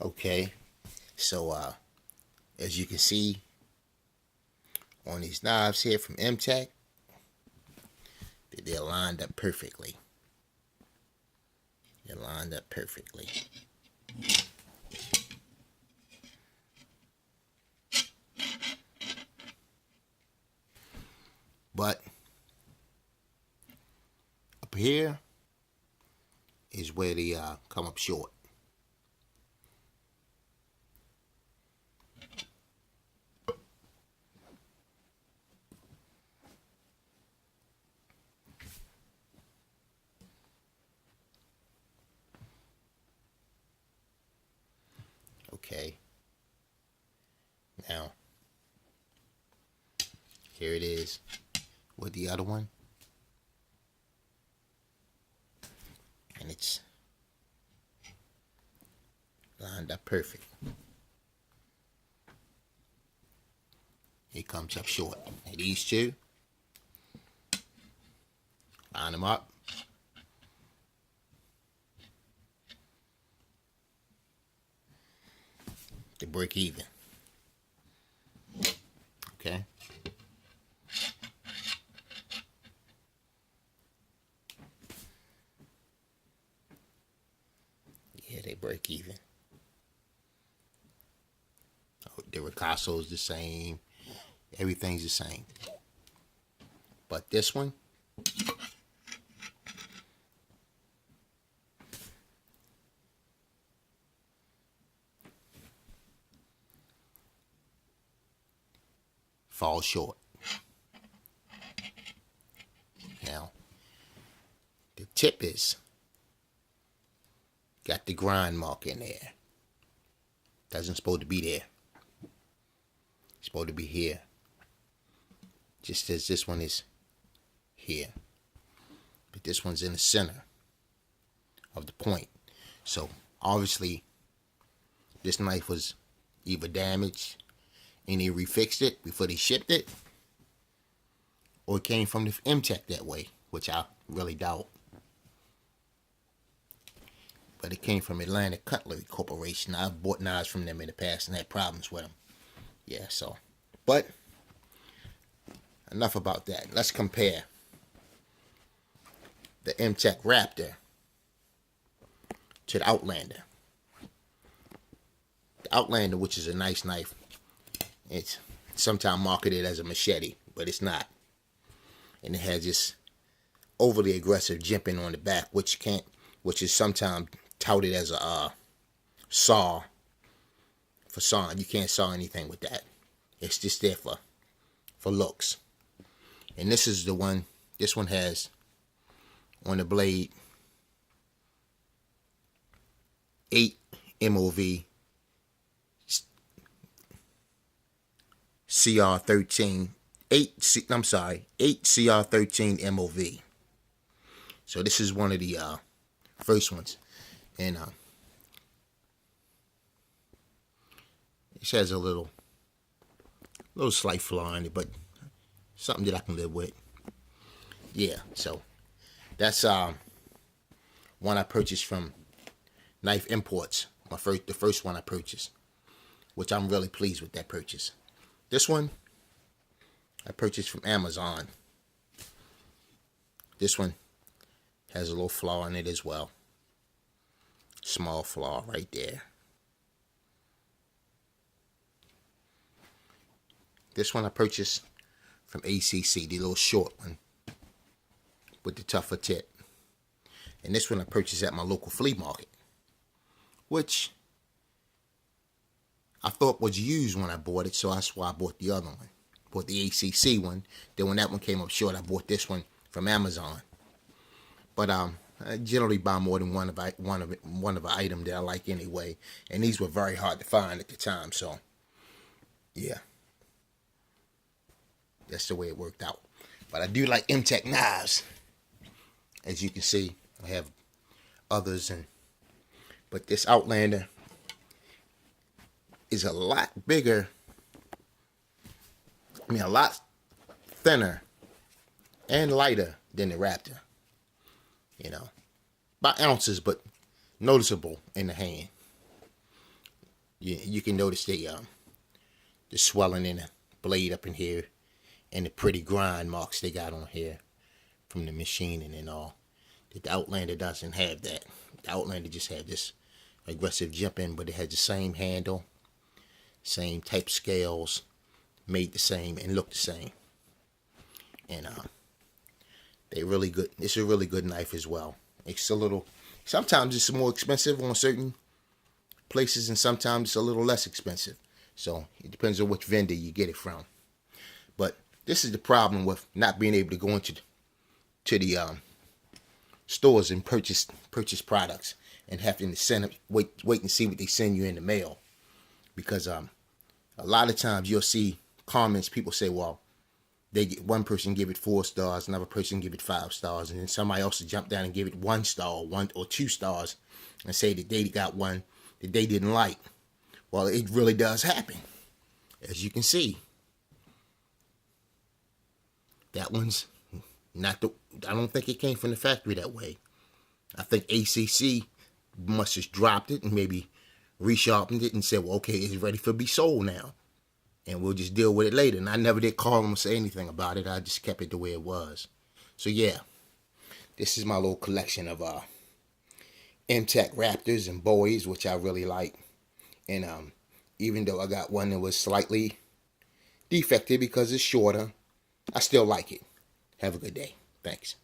Okay, so as you can see on these knives here from MTech, they're lined up perfectly. They're lined up perfectly. But up here is where they come up short. Okay, now here it is with the other one, and it's lined up perfect. It comes up short. And these two, line them up. They break even. Okay. Yeah, they break even. The Ricasso's the same. Everything's the same. But this one, falls short. Now, the tip is got the grind mark in there. Doesn't supposed to be there. It's supposed to be here. Just as this one is here. But this one's in the center of the point. So obviously this knife was either damaged and they refixed it before they shipped it, or it came from the MTech that way, which I really doubt. But it came from Atlanta Cutlery Corporation. I've bought knives from them in the past and had problems with them. Yeah, so. But enough about that. Let's compare the MTech Raptor to the Outlander. The Outlander, which is a nice knife, it's sometimes marketed as a machete, but it's not. And it has this overly aggressive jimping on the back, which is sometimes touted as a saw for sawing. You can't saw anything with that. It's just there for looks. And this is the one. This one has on the blade 8 MOV CR13. 8 CR13 MOV. So this is one of the first ones, and it has a little slight flaw in it, but something that I can live with. Yeah, so that's one I purchased from Knife Imports. The first one I purchased, which I'm really pleased with that purchase. This one I purchased from Amazon. This one has a little flaw in it as well. Small flaw right there. This one I purchased from ACC, the little short one with the tougher tip. And this one I purchased at my local flea market, which I thought was used when I bought it, so that's why I bought the other one. Bought the ACC one. Then when that one came up short, I bought this one from Amazon. But I generally buy more than one of an item that I like anyway, and these were very hard to find at the time. So yeah, that's the way it worked out. But I do like MTech knives. As you can see, I have others, but this Outlander is a lot bigger. I mean, a lot thinner and lighter than the Raptor. You know, by ounces, but noticeable in the hand. You can notice the swelling in the blade up in here, and the pretty grind marks they got on here from the machining and all. The Outlander doesn't have that. The Outlander just had this aggressive jump in, but it has the same handle, same type scales, made the same and look the same. And they really good. It's a really good knife as well. It's a little, sometimes it's more expensive on certain places, and sometimes it's a little less expensive. So it depends on which vendor you get it from. But this is the problem with not being able to go into the stores and purchase products, and having to send them, wait and see what they send you in the mail. Because a lot of times you'll see comments, people say, well, they get, one person give it 4 stars, another person give it 5 stars, and then somebody else will jump down and give it 1 star, 1 or 2 stars, and say that they got one that they didn't like. Well, it really does happen, as you can see. That one's not the. I don't think it came from the factory that way. I think ACC must have dropped it and maybe resharpened it and said, well, okay, it's ready for be sold now, and we'll just deal with it later. And I never did call them or say anything about it. I just kept it the way it was. So yeah, this is my little collection of Xtreme Raptors and Bowies, which I really like. And even though I got one that was slightly defective because it's shorter, I still like it. Have a good day. Thanks.